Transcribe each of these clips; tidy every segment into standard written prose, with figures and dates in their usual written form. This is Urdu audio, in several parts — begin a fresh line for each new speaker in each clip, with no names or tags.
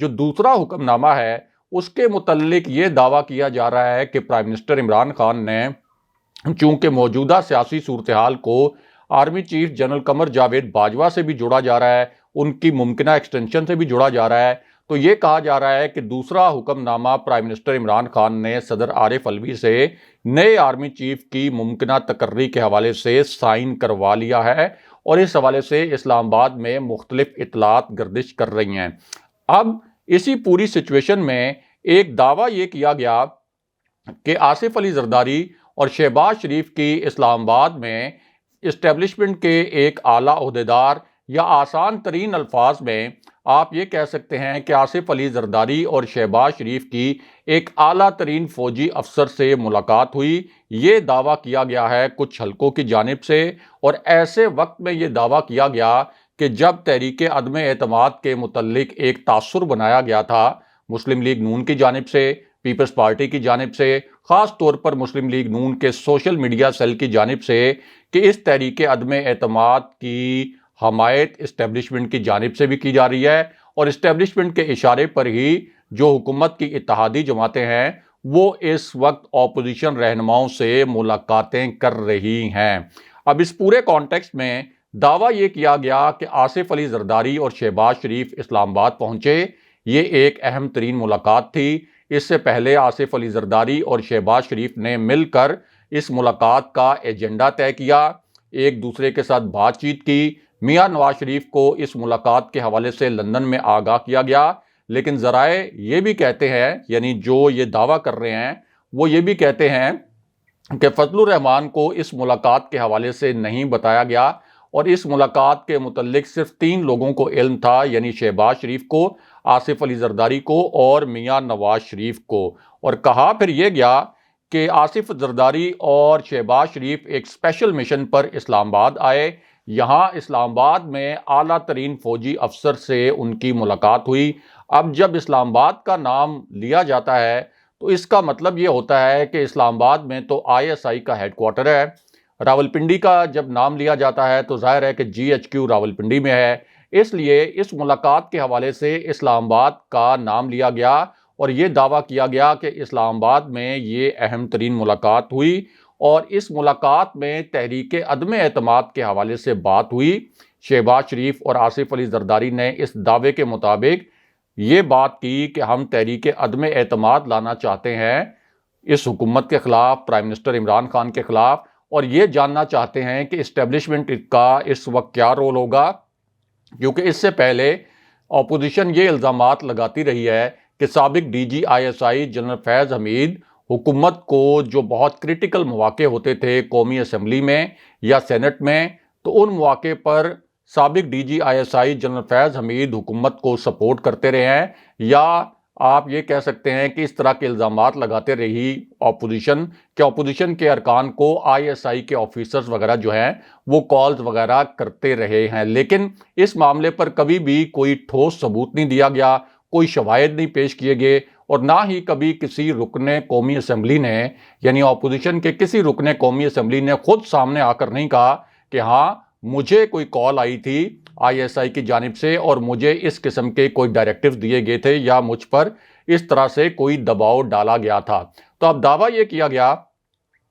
جو دوسرا حکم نامہ ہے اس کے متعلق یہ دعویٰ کیا جا رہا ہے کہ پرائم منسٹر عمران خان نے چونکہ موجودہ سیاسی صورتحال کو army chief general Qamar Javed Bajwa سے بھی جوڑا جا رہا ہے، ان کی ممکنہ ایکسٹینشن سے بھی جوڑا جا رہا ہے، تو یہ کہا جا رہا ہے کہ دوسرا حکم نامہ پرائم منسٹر عمران خان نے صدر عارف الوی سے نئے آرمی چیف کی ممکنہ تقرری کے حوالے سے سائن کروا لیا ہے، اور اس حوالے سے اسلام آباد میں مختلف اطلاعات گردش کر رہی ہیں۔ اب اسی پوری سچویشن میں ایک دعویٰ یہ کیا گیا کہ آصف علی زرداری اور شہباز شریف کی اسلام آباد میں اسٹیبلشمنٹ کے ایک اعلیٰ عہدیدار، یا آسان ترین الفاظ میں آپ یہ کہہ سکتے ہیں کہ آصف علی زرداری اور شہباز شریف کی ایک اعلیٰ ترین فوجی افسر سے ملاقات ہوئی۔ یہ دعویٰ کیا گیا ہے کچھ حلقوں کی جانب سے، اور ایسے وقت میں یہ دعویٰ کیا گیا کہ جب تحریک عدم اعتماد کے متعلق ایک تاثر بنایا گیا تھا مسلم لیگ نون کی جانب سے، پیپلز پارٹی کی جانب سے، خاص طور پر مسلم لیگ نون کے سوشل میڈیا سیل کی جانب سے، کہ اس تحریک عدم اعتماد کی حمایت اسٹیبلشمنٹ کی جانب سے بھی کی جا رہی ہے، اور اسٹیبلشمنٹ کے اشارے پر ہی جو حکومت کی اتحادی جماعتیں ہیں وہ اس وقت اپوزیشن رہنماؤں سے ملاقاتیں کر رہی ہیں۔ اب اس پورے کانٹیکسٹ میں دعویٰ یہ کیا گیا کہ آصف علی زرداری اور شہباز شریف اسلام آباد پہنچے، یہ ایک اہم ترین ملاقات تھی۔ اس سے پہلے آصف علی زرداری اور شہباز شریف نے مل کر اس ملاقات کا ایجنڈا طے کیا، ایک دوسرے کے ساتھ بات چیت کی۔ میاں نواز شریف کو اس ملاقات کے حوالے سے لندن میں آگاہ کیا گیا، لیکن ذرائع یہ بھی کہتے ہیں، یعنی جو یہ دعویٰ کر رہے ہیں وہ یہ بھی کہتے ہیں کہ فضل الرحمان کو اس ملاقات کے حوالے سے نہیں بتایا گیا، اور اس ملاقات کے متعلق صرف 3 لوگوں کو علم تھا، یعنی شہباز شریف کو، آصف علی زرداری کو اور میاں نواز شریف کو۔ اور کہا پھر یہ گیا کہ آصف زرداری اور شہباز شریف ایک اسپیشل مشن پر اسلام آباد آئے، یہاں اسلام آباد میں اعلیٰ ترین فوجی افسر سے ان کی ملاقات ہوئی۔ اب جب اسلام آباد کا نام لیا جاتا ہے تو اس کا مطلب یہ ہوتا ہے کہ اسلام آباد میں تو ISI کا ہیڈ کوارٹر ہے، راولپنڈی کا جب نام لیا جاتا ہے تو ظاہر ہے کہ GHQ راولپنڈی میں ہے، اس لیے اس ملاقات کے حوالے سے اسلام آباد کا نام لیا گیا، اور یہ دعویٰ کیا گیا کہ اسلام آباد میں یہ اہم ترین ملاقات ہوئی، اور اس ملاقات میں تحریک عدم اعتماد کے حوالے سے بات ہوئی۔ شہباز شریف اور آصف علی زرداری نے اس دعوے کے مطابق یہ بات کی کہ ہم تحریک عدم اعتماد لانا چاہتے ہیں اس حکومت کے خلاف، پرائم منسٹر عمران خان کے خلاف، اور یہ جاننا چاہتے ہیں کہ اسٹیبلشمنٹ کا اس وقت کیا رول ہوگا، کیونکہ اس سے پہلے اپوزیشن یہ الزامات لگاتی رہی ہے کہ سابق DG ISI جنرل فیض حمید حکومت کو جو بہت کریٹیکل مواقع ہوتے تھے قومی اسمبلی میں یا سینٹ میں، تو ان مواقع پر سابق DG ISI جنرل فیض حمید حکومت کو سپورٹ کرتے رہے ہیں، یا آپ یہ کہہ سکتے ہیں کہ اس طرح کے الزامات لگاتے رہی اپوزیشن کہ اپوزیشن کے ارکان کو ISI کے آفیسرز وغیرہ جو ہیں وہ کالز وغیرہ کرتے رہے ہیں، لیکن اس معاملے پر کبھی بھی کوئی ٹھوس ثبوت نہیں دیا گیا، کوئی شواہد نہیں پیش کیے گئے، اور نہ ہی کبھی کسی رکن قومی اسمبلی نے، یعنی اپوزیشن کے کسی رکن قومی اسمبلی نے خود سامنے آ کر نہیں کہا کہ ہاں مجھے کوئی کال آئی تھی ISI کی جانب سے اور مجھے اس قسم کے کوئی ڈائریکٹیو دیے گئے تھے یا مجھ پر اس طرح سے کوئی دباؤ ڈالا گیا تھا۔ تو اب دعویٰ یہ کیا گیا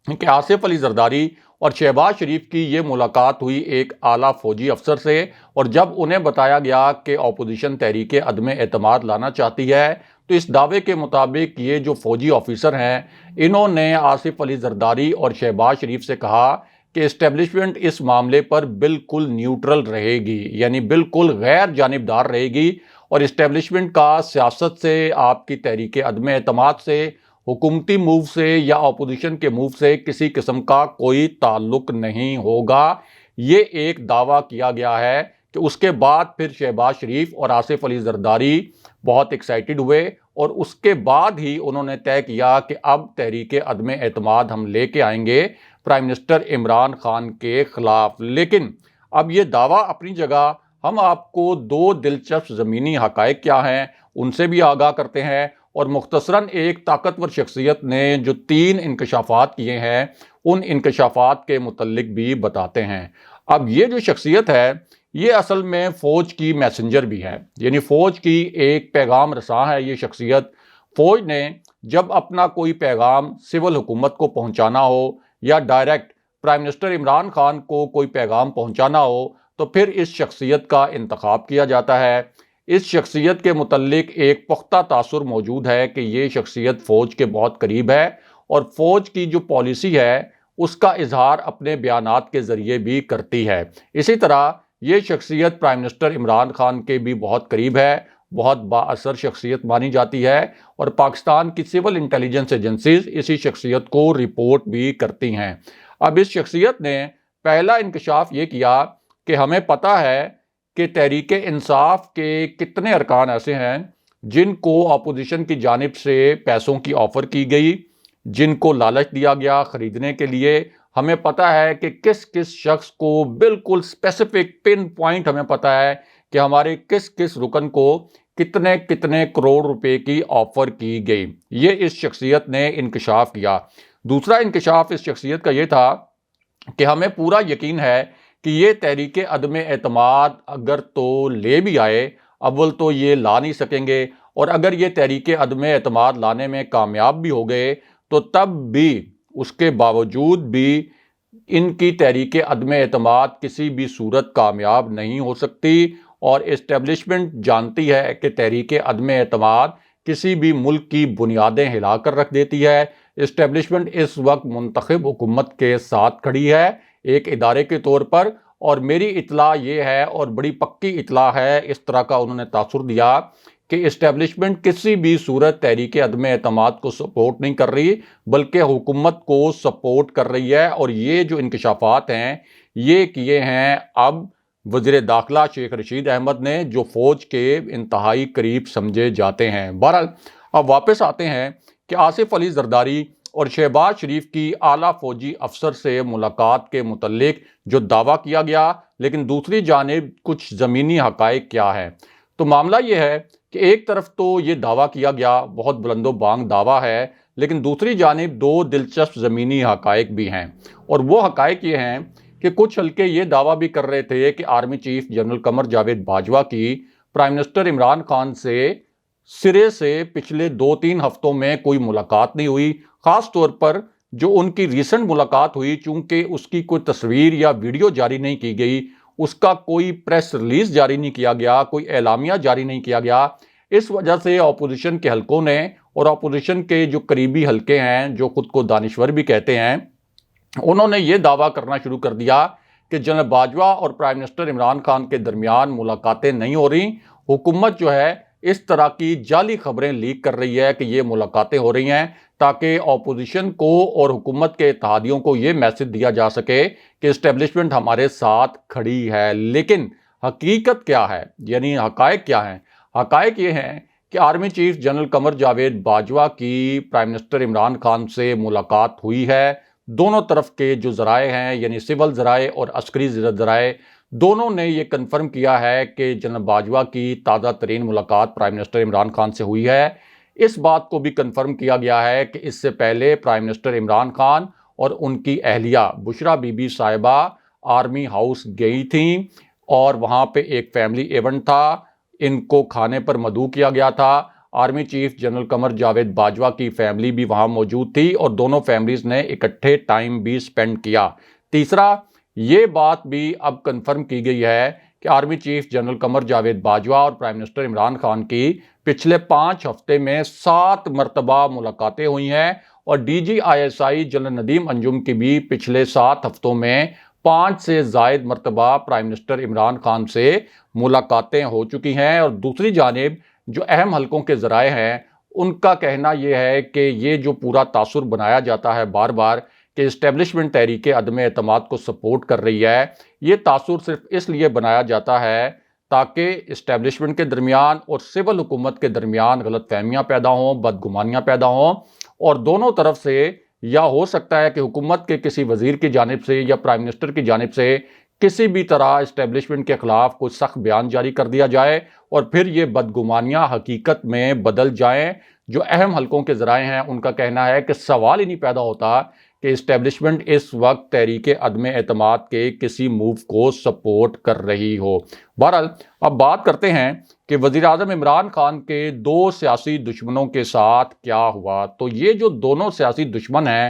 کہ آصف علی زرداری اور شہباز شریف کی یہ ملاقات ہوئی ایک اعلیٰ فوجی افسر سے، اور جب انہیں بتایا گیا کہ اپوزیشن تحریک عدم اعتماد لانا چاہتی ہے تو اس دعوے کے مطابق یہ جو فوجی آفیسر ہیں انہوں نے آصف علی زرداری اور شہباز شریف سے کہا کہ اسٹیبلشمنٹ اس معاملے پر بالکل نیوٹرل رہے گی، یعنی بالکل غیر جانبدار رہے گی، اور اسٹیبلشمنٹ کا سیاست سے، آپ کی تحریک عدم اعتماد سے، حکومتی موو سے یا اپوزیشن کے موو سے کسی قسم کا کوئی تعلق نہیں ہوگا۔ یہ ایک دعویٰ کیا گیا ہے کہ اس کے بعد پھر شہباز شریف اور آصف علی زرداری بہت ایکسائٹڈ ہوئے، اور اس کے بعد ہی انہوں نے طے کیا کہ اب تحریک عدم اعتماد ہم لے کے آئیں گے پرائم منسٹر عمران خان کے خلاف۔ لیکن اب یہ دعویٰ اپنی جگہ، ہم آپ کو 2 دلچسپ زمینی حقائق کیا ہیں ان سے بھی آگاہ کرتے ہیں، اور مختصراً ایک طاقتور شخصیت نے جو 3 انکشافات کیے ہیں ان انکشافات کے متعلق بھی بتاتے ہیں۔ اب یہ جو شخصیت ہے یہ اصل میں فوج کی میسنجر بھی ہے، یعنی فوج کی ایک پیغام رساں ہے یہ شخصیت۔ فوج نے جب اپنا کوئی پیغام سول حکومت کو پہنچانا ہو یا direct prime minister Imran Khan کو کوئی پیغام پہنچانا ہو تو پھر اس شخصیت کا انتخاب کیا جاتا ہے۔ اس شخصیت کے متعلق ایک پختہ تاثر موجود ہے کہ یہ شخصیت فوج کے بہت قریب ہے اور فوج کی جو پالیسی ہے اس کا اظہار اپنے بیانات کے ذریعے بھی کرتی ہے۔ اسی طرح یہ شخصیت پرائم منسٹر عمران خان کے بھی بہت قریب ہے، بہت با اثر شخصیت مانی جاتی ہے، اور پاکستان کی سول انٹیلیجنس ایجنسیز اسی شخصیت کو رپورٹ بھی کرتی ہیں۔ اب اس شخصیت نے پہلا انکشاف یہ کیا کہ ہمیں پتہ ہے کہ تحریک انصاف کے کتنے ارکان ایسے ہیں جن کو اپوزیشن کی جانب سے پیسوں کی آفر کی گئی، جن کو لالچ دیا گیا خریدنے کے لیے۔ ہمیں پتہ ہے کہ کس کس شخص کو بالکل اسپیسیفک پن پوائنٹ ہمیں پتہ ہے کہ ہمارے کس کس رکن کو کتنے کتنے کروڑ روپے کی آفر کی گئی۔ یہ اس شخصیت نے انکشاف کیا۔ دوسرا انکشاف اس شخصیت کا یہ تھا کہ ہمیں پورا یقین ہے کہ یہ تحریک عدم اعتماد اگر تو لے بھی آئے، اول تو یہ لا نہیں سکیں گے، اور اگر یہ تحریک عدم اعتماد لانے میں کامیاب بھی ہو گئے تو تب بھی اس کے باوجود بھی ان کی تحریک عدم اعتماد کسی بھی صورت کامیاب نہیں ہو سکتی، اور اسٹیبلشمنٹ جانتی ہے کہ تحریک عدم اعتماد کسی بھی ملک کی بنیادیں ہلا کر رکھ دیتی ہے۔ اسٹیبلشمنٹ اس وقت منتخب حکومت کے ساتھ کھڑی ہے ایک ادارے کے طور پر، اور میری اطلاع یہ ہے اور بڑی پکی اطلاع ہے، اس طرح کا انہوں نے تاثر دیا کہ اسٹیبلشمنٹ کسی بھی صورت تحریک عدم اعتماد کو سپورٹ نہیں کر رہی بلکہ حکومت کو سپورٹ کر رہی ہے۔ اور یہ جو انکشافات ہیں یہ کیے ہیں اب وزیر داخلہ شیخ رشید احمد نے، جو فوج کے انتہائی قریب سمجھے جاتے ہیں۔ بہرحال اب واپس آتے ہیں کہ آصف علی زرداری اور شہباز شریف کی اعلیٰ فوجی افسر سے ملاقات کے متعلق جو دعویٰ کیا گیا، لیکن دوسری جانب کچھ زمینی حقائق کیا ہے؟ تو معاملہ یہ ہے کہ ایک طرف تو یہ دعویٰ کیا گیا، بہت بلند و بانگ دعویٰ ہے، لیکن دوسری جانب دو دلچسپ زمینی حقائق بھی ہیں، اور وہ حقائق یہ ہیں کہ کچھ حلقے یہ دعویٰ بھی کر رہے تھے کہ army chief general Qamar Javed Bajwa کی پرائم منسٹر عمران خان سے سرے سے پچھلے 2-3 ہفتوں میں کوئی ملاقات نہیں ہوئی، خاص طور پر جو ان کی ریسنٹ ملاقات ہوئی چونکہ اس کی کوئی تصویر یا ویڈیو جاری نہیں کی گئی، اس کا کوئی پریس ریلیز جاری نہیں کیا گیا، کوئی اعلامیہ جاری نہیں کیا گیا۔ اس وجہ سے اپوزیشن کے حلقوں نے اور اپوزیشن کے جو قریبی حلقے ہیں جو خود کو دانشور بھی کہتے ہیں، انہوں نے یہ دعویٰ کرنا شروع کر دیا کہ جنرل باجوہ اور پرائم منسٹر عمران خان کے درمیان ملاقاتیں نہیں ہو رہی، حکومت جو ہے اس طرح کی جعلی خبریں لیک کر رہی ہے کہ یہ ملاقاتیں ہو رہی ہیں تاکہ اپوزیشن کو اور حکومت کے اتحادیوں کو یہ میسج دیا جا سکے کہ اسٹیبلشمنٹ ہمارے ساتھ کھڑی ہے۔ لیکن حقیقت کیا ہے، یعنی حقائق کیا ہیں؟ حقائق یہ ہیں کہ army chief general Qamar Javed Bajwa کی پرائم منسٹر عمران خان سے ملاقات ہوئی ہے۔ دونوں طرف کے جو ذرائع ہیں، یعنی سول ذرائع اور عسکری ذرائع، دونوں نے یہ کنفرم کیا ہے کہ جنرل باجوہ کی تازہ ترین ملاقات پرائم منسٹر عمران خان سے ہوئی ہے۔ اس بات کو بھی کنفرم کیا گیا ہے کہ اس سے پہلے پرائم منسٹر عمران خان اور ان کی اہلیہ بشرا بی بی صاحبہ آرمی ہاؤس گئی تھیں، اور وہاں پہ ایک فیملی ایونٹ تھا، ان کو کھانے پر مدعو کیا گیا تھا۔ Army chief general Qamar Javed Bajwa کی فیملی بھی وہاں موجود تھی اور دونوں فیملیز نے اکٹھے ٹائم بھی سپینڈ کیا۔ تیسرا، یہ بات بھی اب کنفرم کی گئی ہے کہ army chief general Qamar Javed Bajwa اور پرائم منسٹر عمران خان کی پچھلے 5 ہفتے میں 7 مرتبہ ملاقاتیں ہوئی ہیں، اور D G I S I general Nadeem Anjum کی بھی پچھلے 7 ہفتوں میں 5 سے زائد مرتبہ پرائم منسٹر عمران خان سے ملاقاتیں ہو چکی ہیں۔ اور دوسری جانب جو اہم حلقوں کے ذرائع ہیں ان کا کہنا یہ ہے کہ یہ جو پورا تاثر بنایا جاتا ہے بار بار کہ اسٹیبلشمنٹ تحریک عدم اعتماد کو سپورٹ کر رہی ہے، یہ تاثر صرف اس لیے بنایا جاتا ہے تاکہ اسٹیبلشمنٹ کے درمیان اور سول حکومت کے درمیان غلط فہمیاں پیدا ہوں، بدگمانیاں پیدا ہوں، اور دونوں طرف سے، یا ہو سکتا ہے کہ حکومت کے کسی وزیر کی جانب سے یا پرائم منسٹر کی جانب سے کسی بھی طرح اسٹیبلشمنٹ کے خلاف کوئی سخت بیان جاری کر دیا جائے اور پھر یہ بدگمانیاں حقیقت میں بدل جائیں۔ جو اہم حلقوں کے ذرائع ہیں ان کا کہنا ہے کہ سوال ہی نہیں پیدا ہوتا کہ اسٹیبلشمنٹ اس وقت تحریک عدم اعتماد کے کسی موو کو سپورٹ کر رہی ہو۔ بہرحال اب بات کرتے ہیں کہ وزیر اعظم عمران خان کے دو سیاسی دشمنوں کے ساتھ کیا ہوا۔ تو یہ جو دونوں سیاسی دشمن ہیں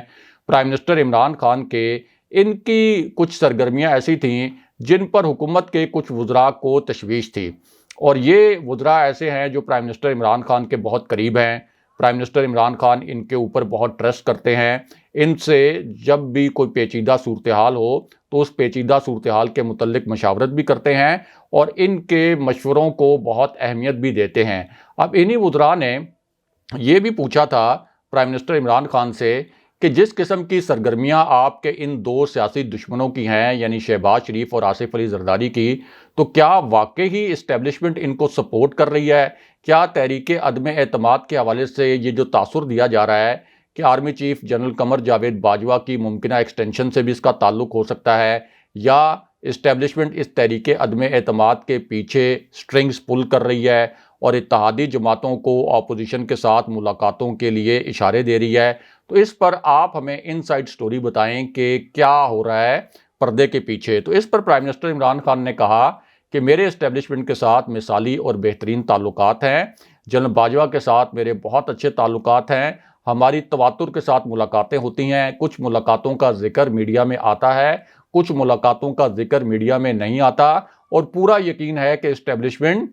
پرائم منسٹر عمران خان کے، ان کی کچھ سرگرمیاں ایسی تھیں جن پر حکومت کے کچھ وزراء کو تشویش تھی، اور یہ وزراء ایسے ہیں جو پرائم منسٹر عمران خان کے بہت قریب ہیں۔ پرائم منسٹر عمران خان ان کے اوپر بہت ٹرسٹ کرتے ہیں، ان سے جب بھی کوئی پیچیدہ صورتحال ہو تو اس پیچیدہ صورتحال کے متعلق مشاورت بھی کرتے ہیں اور ان کے مشوروں کو بہت اہمیت بھی دیتے ہیں۔ اب انہی وزراء نے یہ بھی پوچھا تھا پرائم منسٹر عمران خان سے کہ جس قسم کی سرگرمیاں آپ کے ان دو سیاسی دشمنوں کی ہیں، یعنی شہباز شریف اور آصف علی زرداری کی، تو کیا واقعی اسٹیبلشمنٹ ان کو سپورٹ کر رہی ہے؟ کیا تحریک عدم اعتماد کے حوالے سے یہ جو تاثر دیا جا رہا ہے کہ army chief general Qamar Javed Bajwa کی ممکنہ ایکسٹینشن سے بھی اس کا تعلق ہو سکتا ہے، یا اسٹیبلشمنٹ اس تحریک عدم اعتماد کے پیچھے سٹرنگز پل کر رہی ہے اور اتحادی جماعتوں کو اپوزیشن کے ساتھ ملاقاتوں کے لیے اشارے دے رہی ہے؟ تو اس پر آپ ہمیں ان سائڈ سٹوری بتائیں کہ کیا ہو رہا ہے پردے کے پیچھے۔ تو اس پر پرائم منسٹر عمران خان نے کہا کہ میرے اسٹیبلشمنٹ کے ساتھ مثالی اور بہترین تعلقات ہیں، جنرل باجوہ کے ساتھ میرے بہت اچھے تعلقات ہیں، ہماری تواتر کے ساتھ ملاقاتیں ہوتی ہیں، کچھ ملاقاتوں کا ذکر میڈیا میں آتا ہے، کچھ ملاقاتوں کا ذکر میڈیا میں نہیں آتا، اور پورا یقین ہے کہ اسٹیبلشمنٹ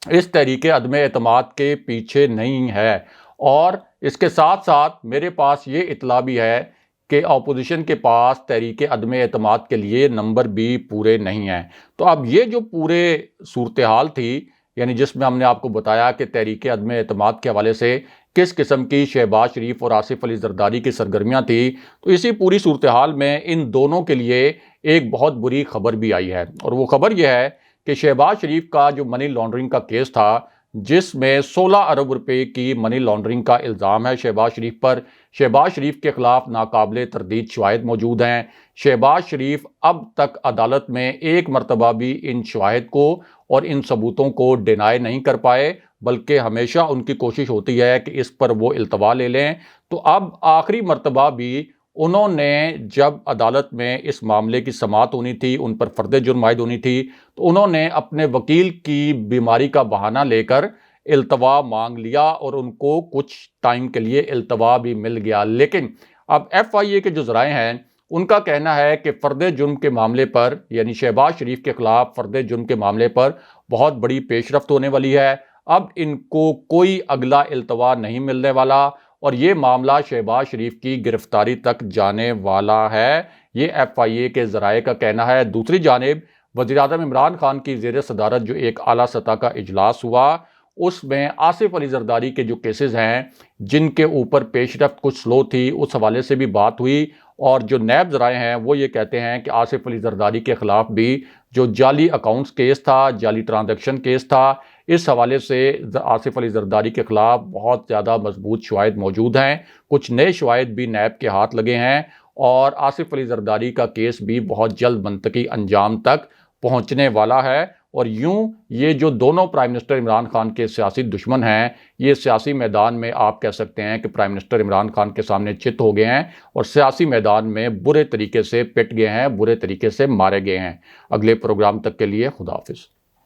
اس تحریک عدم اعتماد کے پیچھے نہیں ہے۔ اور اس کے ساتھ ساتھ میرے پاس یہ اطلاع بھی ہے کہ اپوزیشن کے پاس تحریک عدم اعتماد کے لیے نمبر بھی پورے نہیں ہیں۔ تو اب یہ جو پورے صورتحال تھی، یعنی جس میں ہم نے آپ کو بتایا کہ تحریک عدم اعتماد کے حوالے سے کس قسم کی شہباز شریف اور آصف علی زرداری کی سرگرمیاں تھیں، تو اسی پوری صورتحال میں ان دونوں کے لیے ایک بہت بری خبر بھی آئی ہے، اور وہ خبر یہ ہے کہ شہباز شریف کا جو منی لانڈرنگ کا کیس تھا، جس میں 16 ارب روپے کی منی لانڈرنگ کا الزام ہے شہباز شریف پر، شہباز شریف کے خلاف ناقابل تردید شواہد موجود ہیں۔ شہباز شریف اب تک عدالت میں ایک مرتبہ بھی ان شواہد کو اور ان ثبوتوں کو ڈینائی نہیں کر پائے، بلکہ ہمیشہ ان کی کوشش ہوتی ہے کہ اس پر وہ التوا لے لیں۔ تو اب آخری مرتبہ بھی انہوں نے جب عدالت میں اس معاملے کی سماعت ہونی تھی، ان پر فرد جرم عائد ہونی تھی، تو انہوں نے اپنے وکیل کی بیماری کا بہانہ لے کر التوا مانگ لیا اور ان کو کچھ ٹائم کے لیے التوا بھی مل گیا۔ لیکن اب ایف آئی اے کے جو ذرائع ہیں ان کا کہنا ہے کہ فرد جرم کے معاملے پر، یعنی شہباز شریف کے خلاف فرد جرم کے معاملے پر بہت بڑی پیش رفت ہونے والی ہے۔ اب ان کو کوئی اگلا التوا نہیں ملنے والا، اور یہ معاملہ شہباز شریف کی گرفتاری تک جانے والا ہے، یہ ایف آئی اے کے ذرائع کا کہنا ہے۔ دوسری جانب وزیر اعظم عمران خان کی زیر صدارت جو ایک اعلیٰ سطح کا اجلاس ہوا، اس میں آصف علی زرداری کے جو کیسز ہیں جن کے اوپر پیش رفت کچھ سلو تھی، اس حوالے سے بھی بات ہوئی، اور جو نیب ذرائع ہیں وہ یہ کہتے ہیں کہ آصف علی زرداری کے خلاف بھی جو جعلی اکاؤنٹس کیس تھا، جعلی ٹرانزیکشن کیس تھا، اس حوالے سے آصف علی زرداری کے خلاف بہت زیادہ مضبوط شواہد موجود ہیں، کچھ نئے شواہد بھی نیب کے ہاتھ لگے ہیں، اور آصف علی زرداری کا کیس بھی بہت جلد منطقی انجام تک پہنچنے والا ہے۔ اور یوں یہ جو دونوں پرائم منسٹر عمران خان کے سیاسی دشمن ہیں، یہ سیاسی میدان میں آپ کہہ سکتے ہیں کہ پرائم منسٹر عمران خان کے سامنے چت ہو گئے ہیں، اور سیاسی میدان میں برے طریقے سے پٹ گئے ہیں، برے طریقے سے مارے گئے ہیں۔ اگلے پروگرام تک کے لیے خدا حافظ۔